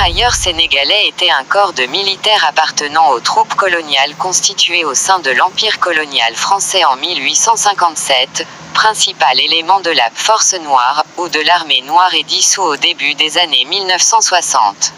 tirailleurs sénégalais étaient un corps de militaires appartenant aux troupes coloniales constituées au sein de l'Empire colonial français en 1857, principal élément de la « Force noire » ou de l'armée noire et dissous au début des années 1960.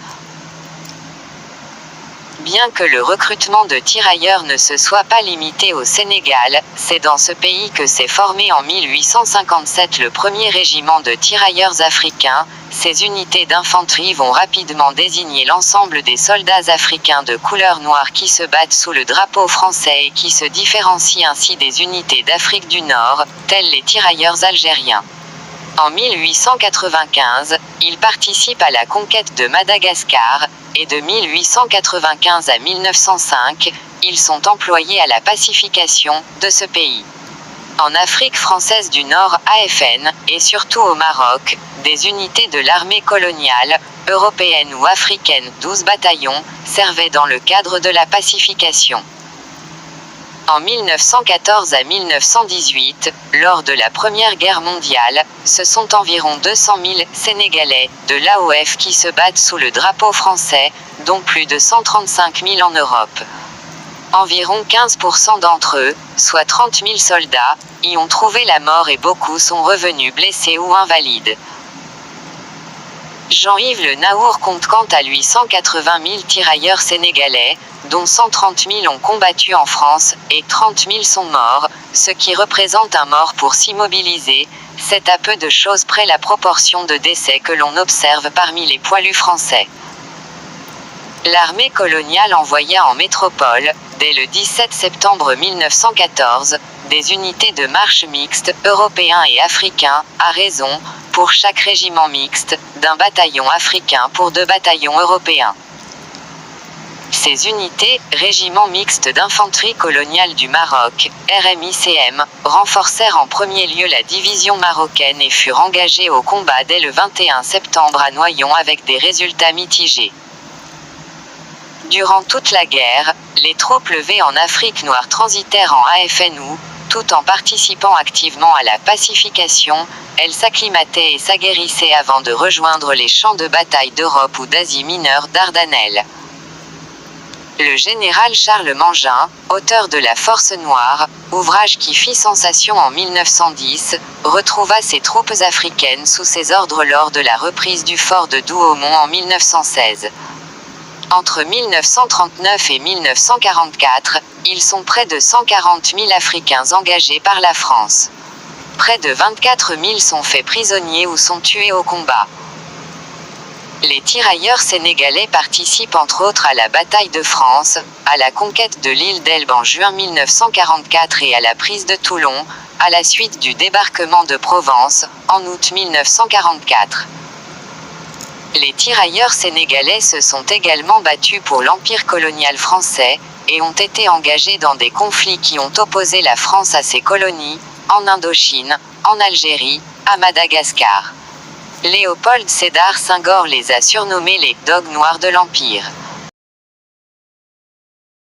Bien que le recrutement de tirailleurs ne se soit pas limité au Sénégal, c'est dans ce pays que s'est formé en 1857 le premier régiment de tirailleurs africains. Ces unités d'infanterie vont rapidement désigner l'ensemble des soldats africains de couleur noire qui se battent sous le drapeau français et qui se différencient ainsi des unités d'Afrique du Nord, tels les tirailleurs algériens. En 1895, ils participent à la conquête de Madagascar, et de 1895 à 1905, ils sont employés à la pacification de ce pays. En Afrique française du Nord AFN, et surtout au Maroc, des unités de l'armée coloniale, européenne ou africaine 12 bataillons, servaient dans le cadre de la pacification. En 1914 à 1918, lors de la Première Guerre mondiale, ce sont environ 200 000 Sénégalais de l'AOF qui se battent sous le drapeau français, dont plus de 135 000 en Europe. Environ 15% d'entre eux, soit 30 000 soldats, y ont trouvé la mort et beaucoup sont revenus blessés ou invalides. Jean-Yves Le Naour compte quant à lui 180 000 tirailleurs sénégalais, dont 130 000 ont combattu en France, et 30 000 sont morts, ce qui représente un mort pour s'immobiliser. C'est à peu de choses près la proportion de décès que l'on observe parmi les poilus français. L'armée coloniale envoya en métropole, dès le 17 septembre 1914, des unités de marche mixtes, européens et africains, à raison, pour chaque régiment mixte, d'un bataillon africain pour 2 bataillons européens. Ces unités, Régiment mixte d'infanterie coloniale du Maroc, RMICM, renforcèrent en premier lieu la division marocaine et furent engagées au combat dès le 21 septembre à Noyon avec des résultats mitigés. Durant toute la guerre, les troupes levées en Afrique noire transitèrent en AFNU, tout en participant activement à la pacification. Elles s'acclimataient et s'aguerrissaient avant de rejoindre les champs de bataille d'Europe ou d'Asie mineure Dardanelles. Le général Charles Mangin, auteur de La Force noire, ouvrage qui fit sensation en 1910, retrouva ses troupes africaines sous ses ordres lors de la reprise du fort de Douaumont en 1916. Entre 1939 et 1944, ils sont près de 140 000 Africains engagés par la France. Près de 24 000 sont faits prisonniers ou sont tués au combat. Les tirailleurs sénégalais participent entre autres à la bataille de France, à la conquête de l'île d'Elbe en juin 1944 et à la prise de Toulon, à la suite du débarquement de Provence, en août 1944. Les tirailleurs sénégalais se sont également battus pour l'Empire colonial français, et ont été engagés dans des conflits qui ont opposé la France à ses colonies, en Indochine, en Algérie, à Madagascar. Léopold Sédar Senghor les a surnommés les « dogues noirs de l'Empire ».